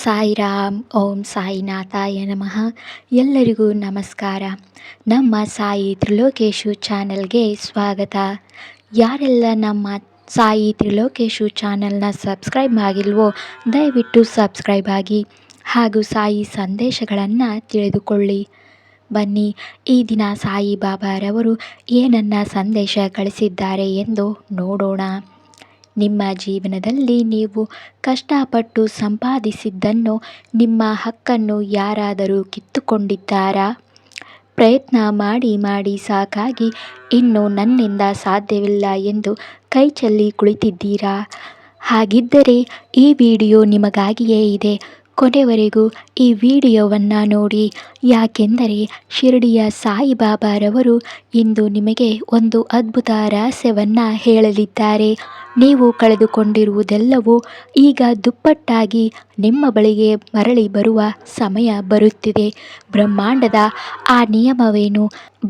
ಸಾಯಿರಾಮ್. ಓಂ ಸಾಯಿನಾಥಾಯ ನಮಃ. ಎಲ್ಲರಿಗೂ ನಮಸ್ಕಾರ. ನಮ್ಮ ಸಾಯಿ ತ್ರಿಲೋಕೇಶು ಚಾನಲ್ಗೆ ಸ್ವಾಗತ. ಯಾರೆಲ್ಲ ನಮ್ಮ ಸಾಯಿ ತ್ರಿಲೋಕೇಶು ಚಾನಲ್ನ ಸಬ್ಸ್ಕ್ರೈಬ್ ಆಗಿಲ್ವೋ ದಯವಿಟ್ಟು ಸಬ್ಸ್ಕ್ರೈಬ್ ಆಗಿ ಹಾಗೂ ಸಾಯಿ ಸಂದೇಶಗಳನ್ನು ತಿಳಿದುಕೊಳ್ಳಿ. ಬನ್ನಿ, ಈ ದಿನ ಸಾಯಿ ಬಾಬಾರವರು ಏನನ್ನ ಸಂದೇಶ ಕಳಿಸಿದ್ದಾರೆ ಎಂದು ನೋಡೋಣ. ನಿಮ್ಮ ಜೀವನದಲ್ಲಿ ನೀವು ಕಷ್ಟಪಟ್ಟು ಸಂಪಾದಿಸಿದ್ದನ್ನು, ನಿಮ್ಮ ಹಕ್ಕನ್ನು ಯಾರಾದರೂ ಕಿತ್ತುಕೊಂಡಿದ್ದಾರಾ? ಪ್ರಯತ್ನ ಮಾಡಿ ಮಾಡಿ ಸಾಕಾಗಿ ಇನ್ನು ನನ್ನಿಂದ ಸಾಧ್ಯವಿಲ್ಲ ಎಂದು ಕೈ ಚೆಲ್ಲಿ ಕುಳಿತಿದ್ದೀರಾ? ಹಾಗಿದ್ದರೆ ಈ ವಿಡಿಯೋ ನಿಮಗಾಗಿಯೇ ಇದೆ. ಕೊನೆವರೆಗೂ ಈ ವಿಡಿಯೋವನ್ನು ನೋಡಿ. ಯಾಕೆಂದರೆ ಶಿರಡಿಯ ಸಾಯಿಬಾಬಾರವರು ಇಂದು ನಿಮಗೆ ಒಂದು ಅದ್ಭುತ ರಹಸ್ಯವನ್ನು ಹೇಳಲಿದ್ದಾರೆ. ನೀವು ಕಳೆದುಕೊಂಡಿರುವುದೆಲ್ಲವೂ ಈಗ ದುಪ್ಪಟ್ಟಾಗಿ ನಿಮ್ಮ ಬಳಿಗೆ ಮರಳಿ ಬರುವ ಸಮಯ ಬರುತ್ತಿದೆ. ಬ್ರಹ್ಮಾಂಡದ ಆ ನಿಯಮವೇನು?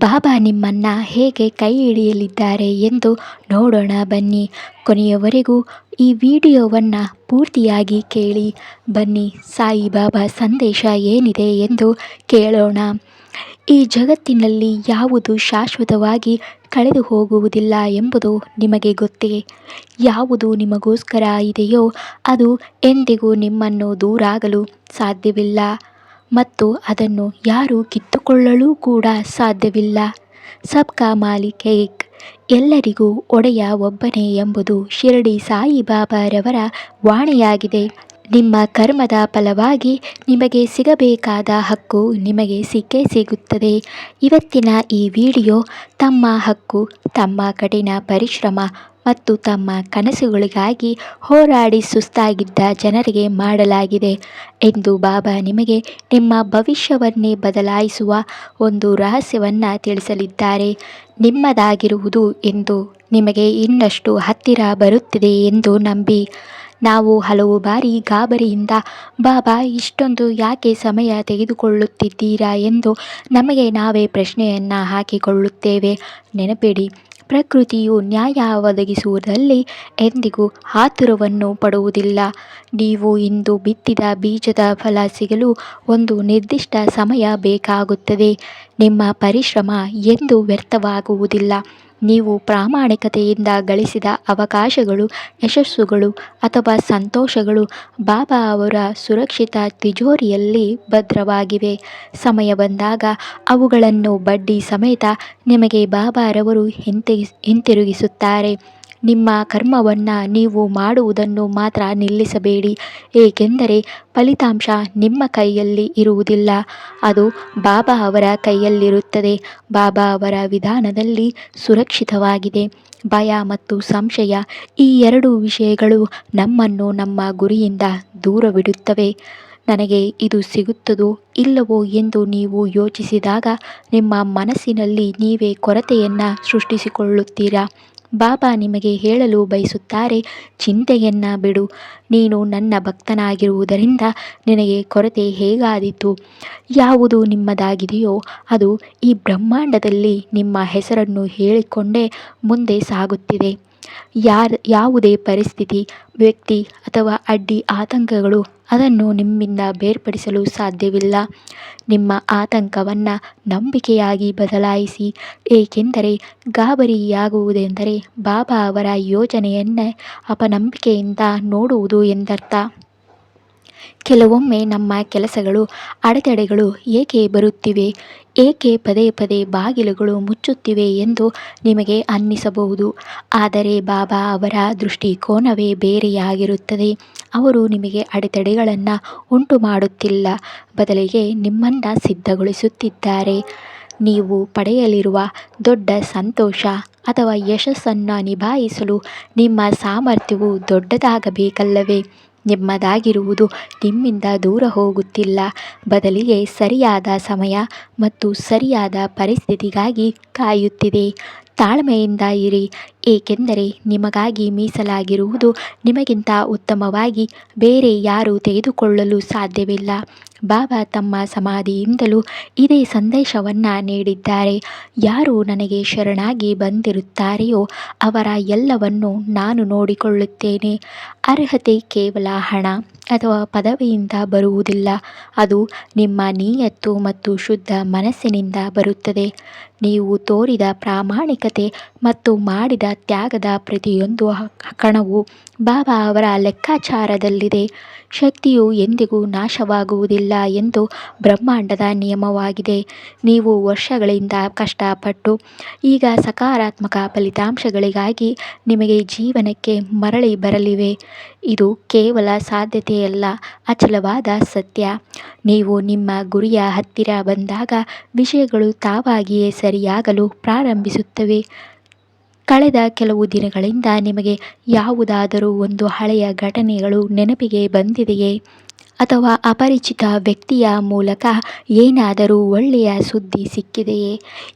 ಬಾಬಾ ನಿಮ್ಮನ್ನು ಹೇಗೆ ಕೈ ಹಿಡಿಯಲಿದ್ದಾರೆ ಎಂದು ನೋಡೋಣ ಬನ್ನಿ. ಕೊನೆಯವರೆಗೂ ಈ ವಿಡಿಯೋವನ್ನು ಪೂರ್ತಿಯಾಗಿ ಕೇಳಿ. ಬನ್ನಿ, ಸಾಯಿಬಾಬಾ ಸಂದೇಶ ಏನಿದೆ ಎಂದು ಕೇಳೋಣ. ಈ ಜಗತ್ತಿನಲ್ಲಿ ಯಾವುದು ಶಾಶ್ವತವಾಗಿ ಕಳೆದು ಹೋಗುವುದಿಲ್ಲ ಎಂಬುದು ನಿಮಗೆ ಗೊತ್ತೇ. ಯಾವುದು ನಿಮಗೋಸ್ಕರ ಇದೆಯೋ ಅದು ಎಂದಿಗೂ ನಿಮ್ಮನ್ನು ದೂರಾಗಲು ಸಾಧ್ಯವಿಲ್ಲ ಮತ್ತು ಅದನ್ನು ಯಾರೂ ಕಿತ್ತುಕೊಳ್ಳಲು ಕೂಡ ಸಾಧ್ಯವಿಲ್ಲ. ಸಬ್ಕಾ ಮಾಲಿಕ್ ಏಕ್, ಎಲ್ಲರಿಗೂ ಒಡೆಯ ಒಬ್ಬನೇ ಎಂಬುದು ಶಿರಡಿ ಸಾಯಿಬಾಬಾರವರ ವಾಣಿಯಾಗಿದೆ. ನಿಮ್ಮ ಕರ್ಮದ ಫಲವಾಗಿ ನಿಮಗೆ ಸಿಗಬೇಕಾದ ಹಕ್ಕು ನಿಮಗೆ ಸಿಕ್ಕೇ ಸಿಗುತ್ತದೆ. ಇವತ್ತಿನ ಈ ವಿಡಿಯೋ ತಮ್ಮ ಹಕ್ಕು, ತಮ್ಮ ಕಠಿಣ ಪರಿಶ್ರಮ ಮತ್ತು ತಮ್ಮ ಕನಸುಗಳಿಗಾಗಿ ಹೋರಾಡಿ ಸುಸ್ತಾಗಿದ್ದ ಜನರಿಗೆ ಮಾಡಲಾಗಿದೆ ಎಂದು ಬಾಬಾ ನಿಮಗೆ ನಿಮ್ಮ ಭವಿಷ್ಯವನ್ನೇ ಬದಲಾಯಿಸುವ ಒಂದು ರಹಸ್ಯವನ್ನು ತಿಳಿಸಲಿದ್ದಾರೆ. ನಿಮ್ಮದಾಗಿರುವುದು ಎಂದು ನಿಮಗೆ ಇನ್ನಷ್ಟು ಹತ್ತಿರ ಬರುತ್ತಿದೆ ಎಂದು ನಂಬಿ. ನಾವು ಹಲವು ಬಾರಿ ಗಾಬರಿಯಿಂದ ಬಾಬಾ ಇಷ್ಟೊಂದು ಯಾಕೆ ಸಮಯ ತೆಗೆದುಕೊಳ್ಳುತ್ತಿದ್ದೀರಾ ಎಂದು ನಮಗೆ ನಾವೇ ಪ್ರಶ್ನೆಯನ್ನು ಹಾಕಿಕೊಳ್ಳುತ್ತೇವೆ. ನೆನಪಿಡಿ, ಪ್ರಕೃತಿಯು ನ್ಯಾಯ ಒದಗಿಸುವುದರಲ್ಲಿ ಎಂದಿಗೂ ಆತುರವನ್ನು ಪಡುವುದಿಲ್ಲ. ನೀವು ಇಂದು ಬಿತ್ತಿದ ಬೀಜದ ಫಲ ಸಿಗಲು ಒಂದು ನಿರ್ದಿಷ್ಟ ಸಮಯ ಬೇಕಾಗುತ್ತದೆ. ನಿಮ್ಮ ಪರಿಶ್ರಮ ಎಂದೂ ವ್ಯರ್ಥವಾಗುವುದಿಲ್ಲ. ನೀವು ಪ್ರಾಮಾಣಿಕತೆಯಿಂದ ಗಳಿಸಿದ ಅವಕಾಶಗಳು, ಯಶಸ್ಸುಗಳು ಅಥವಾ ಸಂತೋಷಗಳು ಬಾಬಾ ಅವರ ಸುರಕ್ಷಿತ ತಿಜೋರಿಯಲ್ಲಿ ಭದ್ರವಾಗಿವೆ. ಸಮಯ ಬಂದಾಗ ಅವುಗಳನ್ನು ಬಡ್ಡಿ ಸಮೇತ ನಿಮಗೆ ಬಾಬಾರವರು ಹಿಂತಿರುಗಿಸುತ್ತಾರೆ. ನಿಮ್ಮ ಕರ್ಮವನ್ನು ನೀವು ಮಾಡುವುದನ್ನು ಮಾತ್ರ ನಿಲ್ಲಿಸಬೇಡಿ, ಏಕೆಂದರೆ ಫಲಿತಾಂಶ ನಿಮ್ಮ ಕೈಯಲ್ಲಿ ಇರುವುದಿಲ್ಲ, ಅದು ಬಾಬಾ ಅವರ ಕೈಯಲ್ಲಿರುತ್ತದೆ. ಬಾಬಾ ಅವರ ವಿಧಾನದಲ್ಲಿ ಸುರಕ್ಷಿತವಾಗಿದೆ. ಭಯ ಮತ್ತು ಸಂಶಯ, ಈ ಎರಡು ವಿಷಯಗಳು ನಮ್ಮನ್ನು ನಮ್ಮ ಗುರಿಯಿಂದ ದೂರವಿಡುತ್ತವೆ. ನನಗೆ ಇದು ಸಿಗುತ್ತದೋ ಇಲ್ಲವೋ ಎಂದು ನೀವು ಯೋಚಿಸಿದಾಗ ನಿಮ್ಮ ಮನಸ್ಸಿನಲ್ಲಿ ನೀವೇ ಕೊರತೆಯನ್ನು ಸೃಷ್ಟಿಸಿಕೊಳ್ಳುತ್ತೀರಾ. ಬಾಬಾ ನಿಮಗೆ ಹೇಳಲು ಬಯಸುತ್ತಾರೆ, ಚಿಂತೆಯನ್ನು ಬಿಡು. ನೀನು ನನ್ನ ಭಕ್ತನಾಗಿರುವುದರಿಂದ ನಿನಗೆ ಕೊರತೆ ಹೇಗಾದೀತು? ಯಾವುದು ನಿಮ್ಮದಾಗಿದೆಯೋ ಅದು ಈ ಬ್ರಹ್ಮಾಂಡದಲ್ಲಿ ನಿಮ್ಮ ಹೆಸರನ್ನು ಹೇಳಿಕೊಂಡೇ ಮುಂದೆ ಸಾಗುತ್ತಿದೆ. ಯಾವುದೇ ಪರಿಸ್ಥಿತಿ, ವ್ಯಕ್ತಿ ಅಥವಾ ಅಡ್ಡಿ ಆತಂಕಗಳು ಅದನ್ನು ನಿಮ್ಮಿಂದ ಬೇರ್ಪಡಿಸಲು ಸಾಧ್ಯವಿಲ್ಲ. ನಿಮ್ಮ ಆತಂಕವನ್ನು ನಂಬಿಕೆಯಾಗಿ ಬದಲಾಯಿಸಿ, ಏಕೆಂದರೆ ಗಾಬರಿಯಾಗುವುದೆಂದರೆ ಬಾಬಾ ಅವರ ಯೋಜನೆಯನ್ನೇ ಅಪನಂಬಿಕೆಯಿಂದ ನೋಡುವುದು ಎಂದರ್ಥ. ಕೆಲವೊಮ್ಮೆ ನಮ್ಮ ಕೆಲಸಗಳು ಅಡೆತಡೆಗಳು ಏಕೆ ಬರುತ್ತಿವೆ, ಏಕೆ ಪದೇ ಪದೇ ಬಾಗಿಲುಗಳು ಮುಚ್ಚುತ್ತಿವೆ ಎಂದು ನಿಮಗೆ ಅನ್ನಿಸಬಹುದು. ಆದರೆ ಬಾಬಾ ಅವರ ದೃಷ್ಟಿಕೋನವೇ ಬೇರೆಯಾಗಿರುತ್ತದೆ. ಅವರು ನಿಮಗೆ ಅಡೆತಡೆಗಳನ್ನು ಉಂಟು ಮಾಡುತ್ತಿಲ್ಲ, ಬದಲಿಗೆ ನಿಮ್ಮನ್ನು ಸಿದ್ಧಗೊಳಿಸುತ್ತಿದ್ದಾರೆ. ನೀವು ಪಡೆಯಲಿರುವ ದೊಡ್ಡ ಸಂತೋಷ ಅಥವಾ ಯಶಸ್ಸನ್ನು ನಿಭಾಯಿಸಲು ನಿಮ್ಮ ಸಾಮರ್ಥ್ಯವು ದೊಡ್ಡದಾಗಬೇಕಲ್ಲವೇ? ನಿಮ್ಮದಾಗಿರುವುದು ನಿಮ್ಮಿಂದ ದೂರ ಹೋಗುತ್ತಿಲ್ಲ, ಬದಲಿಗೆ ಸರಿಯಾದ ಸಮಯ ಮತ್ತು ಸರಿಯಾದ ಪರಿಸ್ಥಿತಿಗಾಗಿ ಕಾಯುತ್ತಿದೆ. ತಾಳ್ಮೆಯಿಂದ ಇರಿ, ಏಕೆಂದರೆ ನಿಮಗಾಗಿ ಮೀಸಲಾಗಿರುವುದು ನಿಮಗಿಂತ ಉತ್ತಮವಾಗಿ ಬೇರೆ ಯಾರೂ ತೆಗೆದುಕೊಳ್ಳಲು ಸಾಧ್ಯವಿಲ್ಲ. ಬಾಬಾ ತಮ್ಮ ಸಮಾಧಿಯಿಂದಲೂ ಇದೇ ಸಂದೇಶವನ್ನು ನೀಡಿದ್ದಾರೆ. ಯಾರು ನನಗೆ ಶರಣಾಗಿ ಬಂದಿರುತ್ತಾರೆಯೋ ಅವರ ಎಲ್ಲವನ್ನೂ ನಾನು ನೋಡಿಕೊಳ್ಳುತ್ತೇನೆ. ಅರ್ಹತೆ ಕೇವಲ ಹಣ ಅಥವಾ ಪದವಿಯಿಂದ ಬರುವುದಿಲ್ಲ, ಅದು ನಿಮ್ಮ ನೀಯತ್ತು ಮತ್ತು ಶುದ್ಧ ಮನಸ್ಸಿನಿಂದ ಬರುತ್ತದೆ. ನೀವು ತೋರಿದ ಪ್ರಾಮಾಣಿಕತೆ ಮತ್ತು ಮಾಡಿದ ತ್ಯಾಗದ ಪ್ರತಿಯೊಂದು ಕಣವು ಬಾಬಾ ಅವರ ಲೆಕ್ಕಾಚಾರದಲ್ಲಿದೆ. ಶಕ್ತಿಯು ಎಂದಿಗೂ ನಾಶವಾಗುವುದಿಲ್ಲ ಎಂದು ಬ್ರಹ್ಮಾಂಡದ ನಿಯಮವಾಗಿದೆ. ನೀವು ವರ್ಷಗಳಿಂದ ಕಷ್ಟಪಟ್ಟು ಈಗ ಸಕಾರಾತ್ಮಕ ಫಲಿತಾಂಶಗಳಿಗಾಗಿ ನಿಮಗೆ ಜೀವನಕ್ಕೆ ಮರಳಿ ಬರಲಿವೆ. ಇದು ಕೇವಲ ಸಾಧ್ಯತೆಯಲ್ಲ, ಅಚಲವಾದ ಸತ್ಯ. ನೀವು ನಿಮ್ಮ ಗುರಿಯ ಹತ್ತಿರ ಬಂದಾಗ ವಿಷಯಗಳು ತಾವಾಗಿಯೇ ಸರಿಯಾಗಲು ಪ್ರಾರಂಭಿಸುತ್ತವೆ. ಕಳೆದ ಕೆಲವು ದಿನಗಳಿಂದ ನಿಮಗೆ ಯಾವುದಾದರೂ ಒಂದು ಹಳೆಯ ಘಟನೆಗಳು ನೆನಪಿಗೆ ಬಂದಿದೆಯೇ? ಅಥವಾ ಅಪರಿಚಿತ ವ್ಯಕ್ತಿಯ ಮೂಲಕ ಏನಾದರೂ ಒಳ್ಳೆಯ ಸುದ್ದಿ ಸಿಕ್ಕಿದೆಯೇ?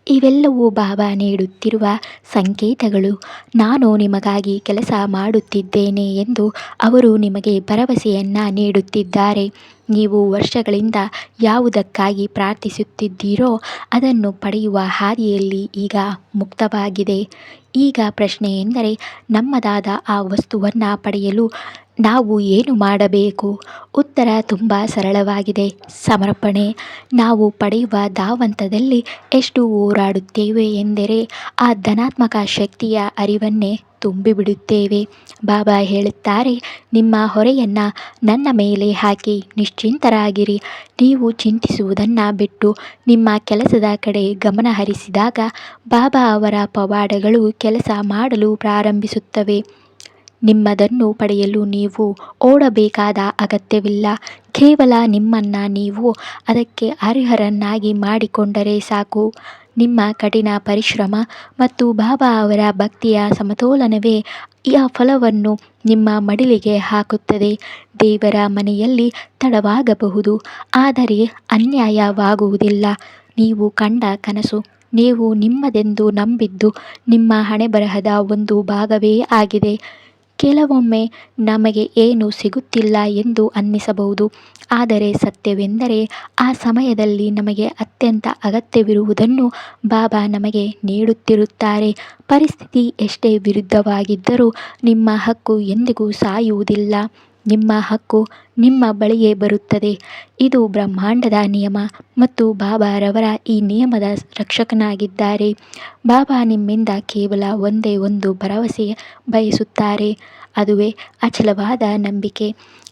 ಇವೆಲ್ಲವೂ ಬಾಬಾ ನೀಡುತ್ತಿರುವ ಸಂಕೇತಗಳು. ನಾನು ನಿಮಗಾಗಿ ಕೆಲಸ ಮಾಡುತ್ತಿದ್ದೇನೆ ಎಂದು ಅವರು ನಿಮಗೆ ಭರವಸೆಯನ್ನು ನೀಡುತ್ತಿದ್ದಾರೆ. ನೀವು ವರ್ಷಗಳಿಂದ ಯಾವುದಕ್ಕಾಗಿ ಪ್ರಾರ್ಥಿಸುತ್ತಿದ್ದೀರೋ ಅದನ್ನು ಪಡೆಯುವ ಹಾದಿಯಲ್ಲಿ ಈಗ ಮುಕ್ತವಾಗಿದೆ. ಈಗ ಪ್ರಶ್ನೆ ಎಂದರೆ, ನಮ್ಮದಾದ ಆ ವಸ್ತುವನ್ನು ಪಡೆಯಲು ನಾವು ಏನು ಮಾಡಬೇಕು? ಉತ್ತರ ತುಂಬ ಸರಳವಾಗಿದೆ: ಸಮರ್ಪಣೆ. ನಾವು ಪಡೆಯುವ ಧಾವಂತದಲ್ಲಿ ಎಷ್ಟು ಹೋರಾಡುತ್ತೇವೆ ಎಂದರೆ ಆ ಧನಾತ್ಮಕ ಶಕ್ತಿಯ ಅರಿವನ್ನೇ ತುಂಬಿಬಿಡುತ್ತೇವೆ. ಬಾಬಾ ಹೇಳುತ್ತಾರೆ, ನಿಮ್ಮ ಹೊರೆಯನ್ನು ನನ್ನ ಮೇಲೆ ಹಾಕಿ ನಿಶ್ಚಿಂತರಾಗಿರಿ. ನೀವು ಚಿಂತಿಸುವುದನ್ನು ಬಿಟ್ಟು ನಿಮ್ಮ ಕೆಲಸದ ಕಡೆ ಗಮನ ಹರಿಸಿದಾಗ ಬಾಬಾ ಅವರ ಪವಾಡಗಳು ಕೆಲಸ ಮಾಡಲು ಪ್ರಾರಂಭಿಸುತ್ತವೆ. ನಿಮ್ಮದನ್ನು ಪಡೆಯಲು ನೀವು ಓಡಬೇಕಾದ ಅಗತ್ಯವಿಲ್ಲ. ಕೇವಲ ನಿಮ್ಮನ್ನು ನೀವು ಅದಕ್ಕೆ ಅರ್ಹರನ್ನಾಗಿ ಮಾಡಿಕೊಂಡರೆ ಸಾಕು. ನಿಮ್ಮ ಕಠಿಣ ಪರಿಶ್ರಮ ಮತ್ತು ಬಾಬಾ ಅವರ ಭಕ್ತಿಯ ಸಮತೋಲನವೇ ಆ ಫಲವನ್ನು ನಿಮ್ಮ ಮಡಿಲಿಗೆ ಹಾಕುತ್ತದೆ. ದೇವರ ಮನೆಯಲ್ಲಿ ತಡವಾಗಬಹುದು, ಆದರೆ ಅನ್ಯಾಯವಾಗುವುದಿಲ್ಲ. ನೀವು ಕಂಡ ಕನಸು ನೀವು ನಿಮ್ಮದೆಂದು ನಂಬಿದ್ದು ನಿಮ್ಮ ಹಣೆಬರಹದ ಒಂದು ಭಾಗವೇ ಆಗಿದೆ. ಕೆಲವೊಮ್ಮೆ ನಮಗೆ ಏನೂ ಸಿಗುತ್ತಿಲ್ಲ ಎಂದು ಅನ್ನಿಸಬಹುದು, ಆದರೆ ಸತ್ಯವೆಂದರೆ ಆ ಸಮಯದಲ್ಲಿ ನಮಗೆ ಅತ್ಯಂತ ಅಗತ್ಯವಿರುವುದನ್ನು ಬಾಬಾ ನಮಗೆ ನೀಡುತ್ತಿರುತ್ತಾರೆ. ಪರಿಸ್ಥಿತಿ ಎಷ್ಟೇ ವಿರುದ್ಧವಾಗಿದ್ದರೂ ನಿಮ್ಮ ಹಕ್ಕು ಎಂದಿಗೂ ಸಾಯುವುದಿಲ್ಲ. ನಿಮ್ಮ ಹಕ್ಕು ನಿಮ್ಮ ಬಳಿಯೇ ಬರುತ್ತದೆ. ಇದು ಬ್ರಹ್ಮಾಂಡದ ನಿಯಮ ಮತ್ತು ಬಾಬಾರವರ ಈ ನಿಯಮದ ರಕ್ಷಕನಾಗಿದ್ದಾರೆ. ಬಾಬಾ ನಿಮ್ಮಿಂದ ಕೇವಲ ಒಂದೇ ಒಂದು ಭರವಸೆ ಬಯಸುತ್ತಾರೆ, ಅದುವೇ ಅಚಲವಾದ ನಂಬಿಕೆ.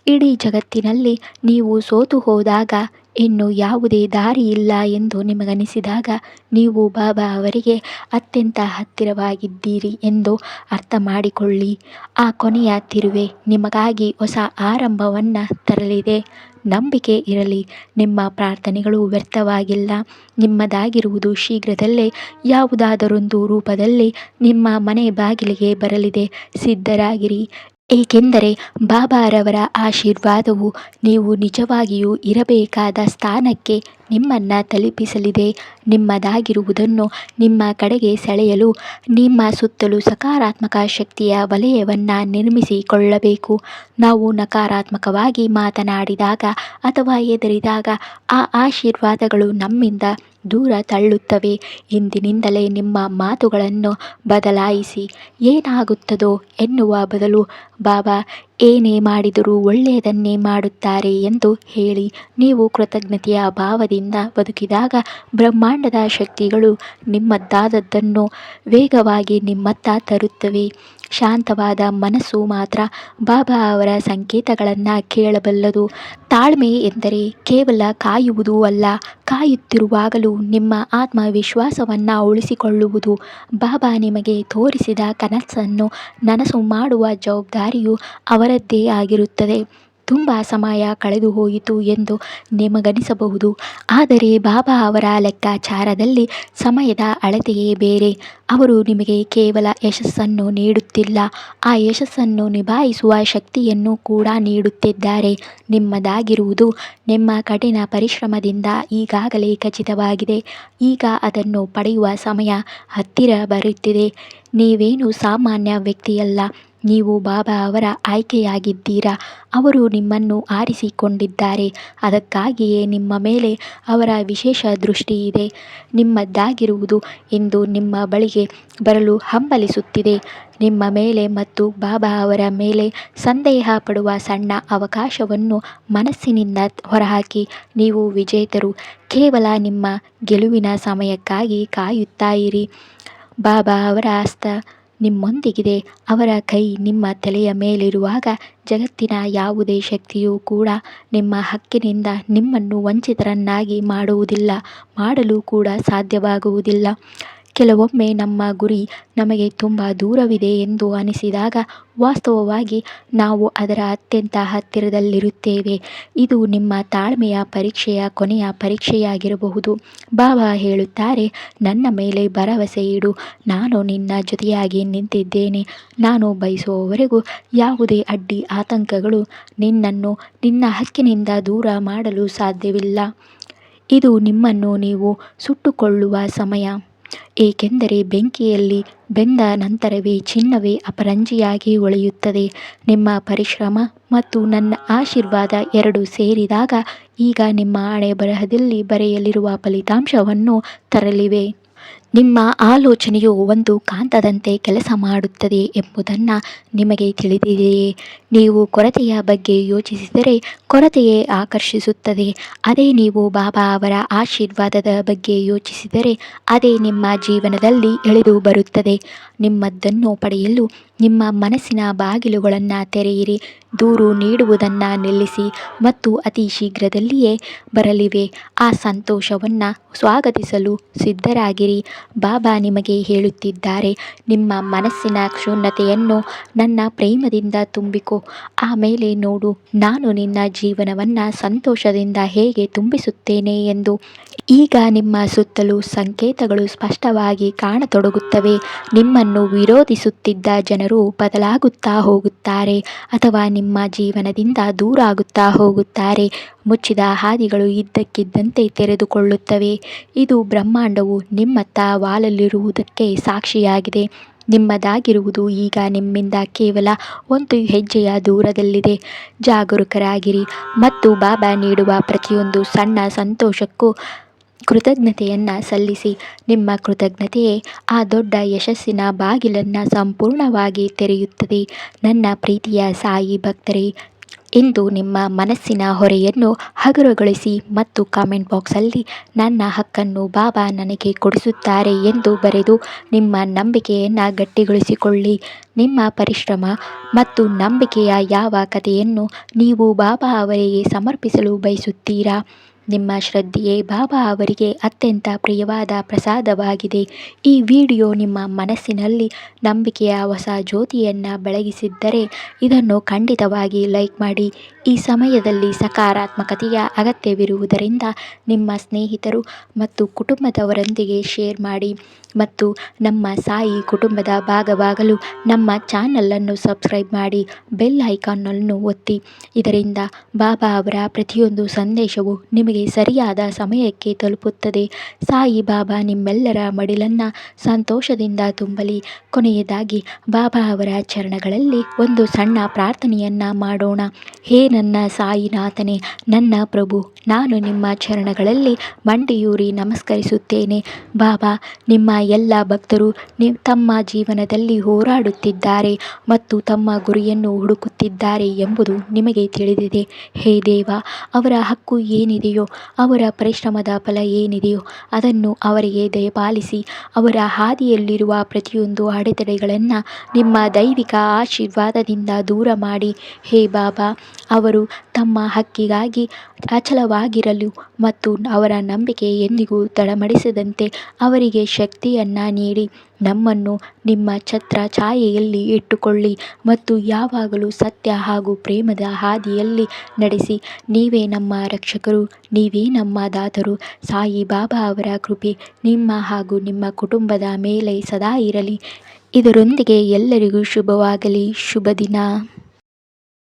ಇಡೀ ಜಗತ್ತಿನಲ್ಲಿ ನೀವು ಸೋತು ಹೋದಾಗ, ಇನ್ನು ಯಾವುದೇ ದಾರಿಯಿಲ್ಲ ಎಂದು ನಿಮಗನಿಸಿದಾಗ ನೀವು ಬಾಬಾ ಅವರಿಗೆ ಅತ್ಯಂತ ಹತ್ತಿರವಾಗಿದ್ದೀರಿ ಎಂದು ಅರ್ಥ ಮಾಡಿಕೊಳ್ಳಿ. ಆ ಕೊನೆಯ ತಿರುವೆ ನಿಮಗಾಗಿ ಹೊಸ ಆರಂಭವನ್ನು ತರಲಿದೆ. ನಂಬಿಕೆ ಇರಲಿ, ನಿಮ್ಮ ಪ್ರಾರ್ಥನೆಗಳು ವ್ಯರ್ಥವಾಗಿಲ್ಲ. ನಿಮ್ಮದಾಗಿರುವುದು ಶೀಘ್ರದಲ್ಲೇ ಯಾವುದಾದರೊಂದು ರೂಪದಲ್ಲಿ ನಿಮ್ಮ ಮನೆ ಬಾಗಿಲಿಗೆ ಬರಲಿದೆ. ಸಿದ್ಧರಾಗಿರಿ, ಏಕೆಂದರೆ ಬಾಬಾರವರ ಆಶೀರ್ವಾದವು ನೀವು ನಿಜವಾಗಿಯೂ ಇರಬೇಕಾದ ಸ್ಥಾನಕ್ಕೆ ನಿಮ್ಮನ್ನು ತಲುಪಿಸಲಿದೆ. ನಿಮ್ಮದಾಗಿರುವುದನ್ನು ನಿಮ್ಮ ಕಡೆಗೆ ಸೆಳೆಯಲು ನಿಮ್ಮ ಸುತ್ತಲೂ ಸಕಾರಾತ್ಮಕ ಶಕ್ತಿಯ ವಲಯವನ್ನು ನಿರ್ಮಿಸಿಕೊಳ್ಳಬೇಕು. ನಾವು ನಕಾರಾತ್ಮಕವಾಗಿ ಮಾತನಾಡಿದಾಗ ಅಥವಾ ಹೆದರಿದಾಗ ಆ ಆಶೀರ್ವಾದಗಳು ನಮ್ಮಿಂದ ದೂರ ತಳ್ಳುತ್ತವೆ. ಇಂದಿನಿಂದಲೇ ನಿಮ್ಮ ಮಾತುಗಳನ್ನು ಬದಲಾಯಿಸಿ. ಏನಾಗುತ್ತದೋ ಎನ್ನುವ ಬದಲು ಬಾಬಾ ಏನೇ ಮಾಡಿದರೂ ಒಳ್ಳೆಯದನ್ನೇ ಮಾಡುತ್ತಾರೆ ಎಂದು ಹೇಳಿ. ನೀವು ಕೃತಜ್ಞತೆಯ ಭಾವದಿಂದ ಬದುಕಿದಾಗ ಬ್ರಹ್ಮಾಂಡದ ಶಕ್ತಿಗಳು ನಿಮ್ಮದಾದದ್ದನ್ನು ವೇಗವಾಗಿ ನಿಮ್ಮತ್ತ ತರುತ್ತವೆ. ಶಾಂತವಾದ ಮನಸ್ಸು ಮಾತ್ರ ಬಾಬಾ ಅವರ ಸಂಕೇತಗಳನ್ನು ಕೇಳಬಲ್ಲದು. ತಾಳ್ಮೆ ಎಂದರೆ ಕೇವಲ ಕಾಯುವುದೂ ಅಲ್ಲ, ಕಾಯುತ್ತಿರುವಾಗಲೂ ನಿಮ್ಮ ಆತ್ಮವಿಶ್ವಾಸವನ್ನು ಉಳಿಸಿಕೊಳ್ಳುವುದು. ಬಾಬಾ ನಿಮಗೆ ತೋರಿಸಿದ ಕನಸನ್ನು ನನಸು ಮಾಡುವ ಜವಾಬ್ದಾರಿಯು ಅವರದ್ದೇ ಆಗಿರುತ್ತದೆ. ತುಂಬ ಸಮಯ ಕಳೆದು ಹೋಯಿತು ಎಂದು ನಿಮಗನಿಸಬಹುದು. ಆದರೆ ಬಾಬಾ ಅವರ ಲೆಕ್ಕಾಚಾರದಲ್ಲಿ ಸಮಯದ ಅಳತೆಯೇ ಬೇರೆ. ಅವರು ನಿಮಗೆ ಕೇವಲ ಯಶಸ್ಸನ್ನು ನೀಡುತ್ತಿಲ್ಲ, ಆ ಯಶಸ್ಸನ್ನು ನಿಭಾಯಿಸುವ ಶಕ್ತಿಯನ್ನು ಕೂಡ ನೀಡುತ್ತಿದ್ದಾರೆ. ನಿಮ್ಮದಾಗಿರುವುದು ನಿಮ್ಮ ಕಠಿಣ ಪರಿಶ್ರಮದಿಂದ ಈಗಾಗಲೇ ಖಚಿತವಾಗಿದೆ. ಈಗ ಅದನ್ನು ಪಡೆಯುವ ಸಮಯ ಹತ್ತಿರ ಬರುತ್ತಿದೆ. ನೀವೇನು ಸಾಮಾನ್ಯ ವ್ಯಕ್ತಿಯಲ್ಲ, ನೀವು ಬಾಬಾ ಅವರ ಆಯ್ಕೆಯಾಗಿದ್ದೀರಾ. ಅವರು ನಿಮ್ಮನ್ನು ಆರಿಸಿಕೊಂಡಿದ್ದಾರೆ. ಅದಕ್ಕಾಗಿಯೇ ನಿಮ್ಮ ಮೇಲೆ ಅವರ ವಿಶೇಷ ದೃಷ್ಟಿ ಇದೆ. ನಿಮ್ಮದಾಗಿರುವುದು ಇಂದು ನಿಮ್ಮ ಬಳಿಗೆ ಬರಲು ಹಂಬಲಿಸುತ್ತಿದೆ. ನಿಮ್ಮ ಮೇಲೆ ಮತ್ತು ಬಾಬಾ ಅವರ ಮೇಲೆ ಸಂದೇಹ ಪಡುವ ಸಣ್ಣ ಅವಕಾಶವನ್ನು ಮನಸ್ಸಿನಿಂದ ಹೊರಹಾಕಿ. ನೀವು ವಿಜೇತರು. ಕೇವಲ ನಿಮ್ಮ ಗೆಲುವಿನ ಸಮಯಕ್ಕಾಗಿ ಕಾಯುತ್ತಾ ಇರಿ. ಬಾಬಾ ಅವರ ಹಸ್ತ ನಿಮ್ಮೊಂದಿಗಿದೆ. ಅವರ ಕೈ ನಿಮ್ಮ ತಲೆಯ ಮೇಲಿರುವಾಗ ಜಗತ್ತಿನ ಯಾವುದೇ ಶಕ್ತಿಯೂ ಕೂಡ ನಿಮ್ಮ ಹಕ್ಕಿನಿಂದ ನಿಮ್ಮನ್ನು ವಂಚಿತರನ್ನಾಗಿ ಮಾಡುವುದಿಲ್ಲ, ಮಾಡಲು ಕೂಡ ಸಾಧ್ಯವಾಗುವುದಿಲ್ಲ. ಕೆಲವೊಮ್ಮೆ ನಮ್ಮ ಗುರಿ ನಮಗೆ ತುಂಬ ದೂರವಿದೆ ಎಂದು ಅನಿಸಿದಾಗ ವಾಸ್ತವವಾಗಿ ನಾವು ಅದರ ಅತ್ಯಂತ ಹತ್ತಿರದಲ್ಲಿರುತ್ತೇವೆ. ಇದು ನಿಮ್ಮ ತಾಳ್ಮೆಯ ಪರೀಕ್ಷೆಯ ಕೊನೆಯ ಪರೀಕ್ಷೆಯಾಗಿರಬಹುದು. ಬಾಬಾ ಹೇಳುತ್ತಾರೆ, ನನ್ನ ಮೇಲೆ ಭರವಸೆ ಇಡು. ನಾನು ನಿನ್ನ ಜೊತೆಯಾಗಿ ನಿಂತಿದ್ದೇನೆ. ನಾನು ಬಯಸುವವರೆಗೂ ಯಾವುದೇ ಅಡ್ಡಿ ಆತಂಕಗಳು ನಿನ್ನನ್ನು ನಿನ್ನ ಹಕ್ಕಿನಿಂದ ದೂರ ಮಾಡಲು ಸಾಧ್ಯವಿಲ್ಲ. ಇದು ನಿಮ್ಮನ್ನು ನೀವು ಸುಟ್ಟುಕೊಳ್ಳುವ ಸಮಯ. ಏಕೆಂದರೆ ಬೆಂಕಿಯಲ್ಲಿ ಬೆಂದ ನಂತರವೇ ಚಿನ್ನವೇ ಅಪರಂಜಿಯಾಗಿ ಉಳಿಯುತ್ತದೆ. ನಿಮ್ಮ ಪರಿಶ್ರಮ ಮತ್ತು ನನ್ನ ಆಶೀರ್ವಾದ ಎರಡೂ ಸೇರಿದಾಗ ಈಗ ನಿಮ್ಮ ಹಣೆಬರಹದಲ್ಲಿ ಬರೆಯಲಿರುವ ಫಲಿತಾಂಶವನ್ನು ತರಲಿವೆ. ನಿಮ್ಮ ಆಲೋಚನೆಯು ಒಂದು ಕಾಂತದಂತೆ ಕೆಲಸ ಮಾಡುತ್ತದೆ ಎಂಬುದನ್ನು ನಿಮಗೆ ತಿಳಿದಿದೆಯೇ? ನೀವು ಕೊರತೆಯ ಬಗ್ಗೆ ಯೋಚಿಸಿದರೆ ಕೊರತೆಯೇ ಆಕರ್ಷಿಸುತ್ತದೆ. ಅದೇ ನೀವು ಬಾಬಾ ಅವರ ಆಶೀರ್ವಾದದ ಬಗ್ಗೆ ಯೋಚಿಸಿದರೆ ಅದೇ ನಿಮ್ಮ ಜೀವನದಲ್ಲಿ ಇಳಿದು ಬರುತ್ತದೆ. ನಿಮ್ಮದನ್ನು ಪಡೆಯಲು ನಿಮ್ಮ ಮನಸ್ಸಿನ ಬಾಗಿಲುಗಳನ್ನು ತೆರೆಯಿರಿ. ದೂರು ನೀಡುವುದನ್ನು ನಿಲ್ಲಿಸಿ ಮತ್ತು ಅತಿ ಶೀಘ್ರದಲ್ಲಿಯೇ ಬರಲಿವೆ ಆ ಸಂತೋಷವನ್ನು ಸ್ವಾಗತಿಸಲು ಸಿದ್ಧರಾಗಿರಿ. ಬಾಬಾ ನಿಮಗೆ ಹೇಳುತ್ತಿದ್ದಾರೆ, ನಿಮ್ಮ ಮನಸ್ಸಿನ ಕ್ಷುಣ್ಣತೆಯನ್ನು ನನ್ನ ಪ್ರೇಮದಿಂದ ತುಂಬಿಕೋ. ಆಮೇಲೆ ನೋಡು ನಾನು ನಿನ್ನ ಜೀವನವನ್ನು ಸಂತೋಷದಿಂದ ಹೇಗೆ ತುಂಬಿಸುತ್ತೇನೆ ಎಂದು. ಈಗ ನಿಮ್ಮ ಸುತ್ತಲೂ ಸಂಕೇತಗಳು ಸ್ಪಷ್ಟವಾಗಿ ಕಾಣತೊಡಗುತ್ತವೆ. ನಿಮ್ಮನ್ನು ವಿರೋಧಿಸುತ್ತಿದ್ದ ಜನರು ಬದಲಾಗುತ್ತಾ ಹೋಗುತ್ತಾರೆ ಅಥವಾ ನಿಮ್ಮ ಜೀವನದಿಂದ ದೂರಾಗುತ್ತಾ ಹೋಗುತ್ತಾರೆ. ಮುಚ್ಚಿದ ಹಾದಿಗಳು ಇದ್ದಕ್ಕಿದ್ದಂತೆ ತೆರೆದುಕೊಳ್ಳುತ್ತವೆ. ಇದು ಬ್ರಹ್ಮಾಂಡವು ನಿಮ್ಮತ್ತ ವಾಲಲಿರುವುದಕ್ಕೆ ಸಾಕ್ಷಿಯಾಗಿದೆ. ನಿಮ್ಮದಾಗಿರುವುದು ಈಗ ನಿಮ್ಮಿಂದ ಕೇವಲ ಒಂದು ಹೆಜ್ಜೆಯ ದೂರದಲ್ಲಿದೆ. ಜಾಗರೂಕರಾಗಿರಿ ಮತ್ತು ಬಾಬಾ ನೀಡುವ ಪ್ರತಿಯೊಂದು ಸಣ್ಣ ಸಂತೋಷಕ್ಕೂ ಕೃತಜ್ಞತೆಯನ್ನು ಸಲ್ಲಿಸಿ. ನಿಮ್ಮ ಕೃತಜ್ಞತೆಯೇ ಆ ದೊಡ್ಡ ಯಶಸ್ಸಿನ ಬಾಗಿಲನ್ನು ಸಂಪೂರ್ಣವಾಗಿ ತೆರೆಯುತ್ತದೆ. ನನ್ನ ಪ್ರೀತಿಯ ಸಾಯಿ ಭಕ್ತರೇ, ಇಂದು ನಿಮ್ಮ ಮನಸ್ಸಿನ ಹೊರೆಯನ್ನು ಹಗುರಗೊಳಿಸಿ ಮತ್ತು ಕಾಮೆಂಟ್ ಬಾಕ್ಸಲ್ಲಿ ನನ್ನ ಹಕ್ಕನ್ನು ಬಾಬಾ ನನಗೆ ಕೊಡಿಸುತ್ತಾರೆ ಎಂದು ಬರೆದು ನಿಮ್ಮ ನಂಬಿಕೆಯನ್ನು ಗಟ್ಟಿಗೊಳಿಸಿಕೊಳ್ಳಿ. ನಿಮ್ಮ ಪರಿಶ್ರಮ ಮತ್ತು ನಂಬಿಕೆಯ ಯಾವ ಕಥೆಯನ್ನು ನೀವು ಬಾಬಾ ಅವರಿಗೆ ಸಮರ್ಪಿಸಲು ಬಯಸುತ್ತೀರಾ? ನಿಮ್ಮ ಶ್ರದ್ಧೆಯೇ ಬಾಬಾ ಅವರಿಗೆ ಅತ್ಯಂತ ಪ್ರಿಯವಾದ ಪ್ರಸಾದವಾಗಿದೆ. ಈ ವಿಡಿಯೋ ನಿಮ್ಮ ಮನಸ್ಸಿನಲ್ಲಿ ನಂಬಿಕೆಯ ಹೊಸ ಜ್ಯೋತಿಯನ್ನು ಬೆಳಗಿಸಿದ್ದರೆ ಇದನ್ನು ಖಂಡಿತವಾಗಿ ಲೈಕ್ ಮಾಡಿ. ಈ ಸಮಯದಲ್ಲಿ ಸಕಾರಾತ್ಮಕತೆಯ ಅಗತ್ಯವಿರುವುದರಿಂದ ನಿಮ್ಮ ಸ್ನೇಹಿತರು ಮತ್ತು ಕುಟುಂಬದವರೊಂದಿಗೆ ಶೇರ್ ಮಾಡಿ ಮತ್ತು ನಮ್ಮ ಸಾಯಿ ಕುಟುಂಬದ ಭಾಗವಾಗಲು ನಮ್ಮ ಚಾನಲನ್ನು ಸಬ್ಸ್ಕ್ರೈಬ್ ಮಾಡಿ, ಬೆಲ್ ಐಕಾನ್ ಒತ್ತಿ. ಇದರಿಂದ ಬಾಬಾ ಅವರ ಪ್ರತಿಯೊಂದು ಸಂದೇಶವು ನಿಮಗೆ ಸರಿಯಾದ ಸಮಯಕ್ಕೆ ತಲುಪುತ್ತದೆ. ಸಾಯಿ ಬಾಬಾ ನಿಮ್ಮೆಲ್ಲರ ಮಡಿಲನ್ನು ಸಂತೋಷದಿಂದ ತುಂಬಲಿ. ಕೊನೆಯದಾಗಿ ಬಾಬಾ ಅವರ ಚರಣಗಳಲ್ಲಿ ಒಂದು ಸಣ್ಣ ಪ್ರಾರ್ಥನೆಯನ್ನು ಮಾಡೋಣ. ಹೇ ನನ್ನ ಸಾಯಿನಾಥನೇ, ನನ್ನ ಪ್ರಭು, ನಾನು ನಿಮ್ಮ ಚರಣಗಳಲ್ಲಿ ಮಂಡಿಯೂರಿ ನಮಸ್ಕರಿಸುತ್ತೇನೆ. ಬಾಬಾ, ನಿಮ್ಮ ಎಲ್ಲ ಭಕ್ತರು ತಮ್ಮ ಜೀವನದಲ್ಲಿ ಹೋರಾಡುತ್ತಿದ್ದಾರೆ ಮತ್ತು ತಮ್ಮ ಗುರಿಯನ್ನು ಹುಡುಕುತ್ತಿದ್ದಾರೆ ಎಂಬುದು ನಿಮಗೆ ತಿಳಿದಿದೆ. ಹೇ ದೇವ, ಅವರ ಹಕ್ಕು ಏನಿದೆಯೋ, ಅವರ ಪರಿಶ್ರಮದ ಫಲ ಏನಿದೆಯೋ ಅದನ್ನು ಅವರಿಗೆ ದಯಪಾಲಿಸಿ. ಅವರ ಹಾದಿಯಲ್ಲಿರುವ ಪ್ರತಿಯೊಂದು ಅಡೆತಡೆಗಳನ್ನು ನಿಮ್ಮ ದೈವಿಕ ಆಶೀರ್ವಾದದಿಂದ ದೂರ ಮಾಡಿ. ಹೇ ಬಾಬಾ, ಅವರು ತಮ್ಮ ಹಕ್ಕಿಗಾಗಿ ಅಚಲವಾಗಿರಲು ಮತ್ತು ಅವರ ನಂಬಿಕೆ ಎಂದಿಗೂ ತಡಮಡಿಸದಂತೆ ಅವರಿಗೆ ಶಕ್ತಿಯನ್ನು ನೀಡಿ ನಮ್ಮನ್ನು ನಿಮ್ಮ ಛತ್ರ ಛಾಯೆಯಲ್ಲಿ ಇಟ್ಟುಕೊಳ್ಳಿ ಮತ್ತು ಯಾವಾಗಲೂ ಸತ್ಯ ಹಾಗೂ ಪ್ರೇಮದ ಹಾದಿಯಲ್ಲಿ ನಡೆಸಿ. ನೀವೇ ನಮ್ಮ ರಕ್ಷಕರು, ನೀವೇ ನಮ್ಮ ದಾತರು. ಸಾಯಿ ಬಾಬಾ ಅವರ ಕೃಪೆ ನಿಮ್ಮ ಹಾಗೂ ನಿಮ್ಮ ಕುಟುಂಬದ ಮೇಲೆ ಸದಾ ಇರಲಿ. ಇದರೊಂದಿಗೆ ಎಲ್ಲರಿಗೂ ಶುಭವಾಗಲಿ. ಶುಭ ದಿನ.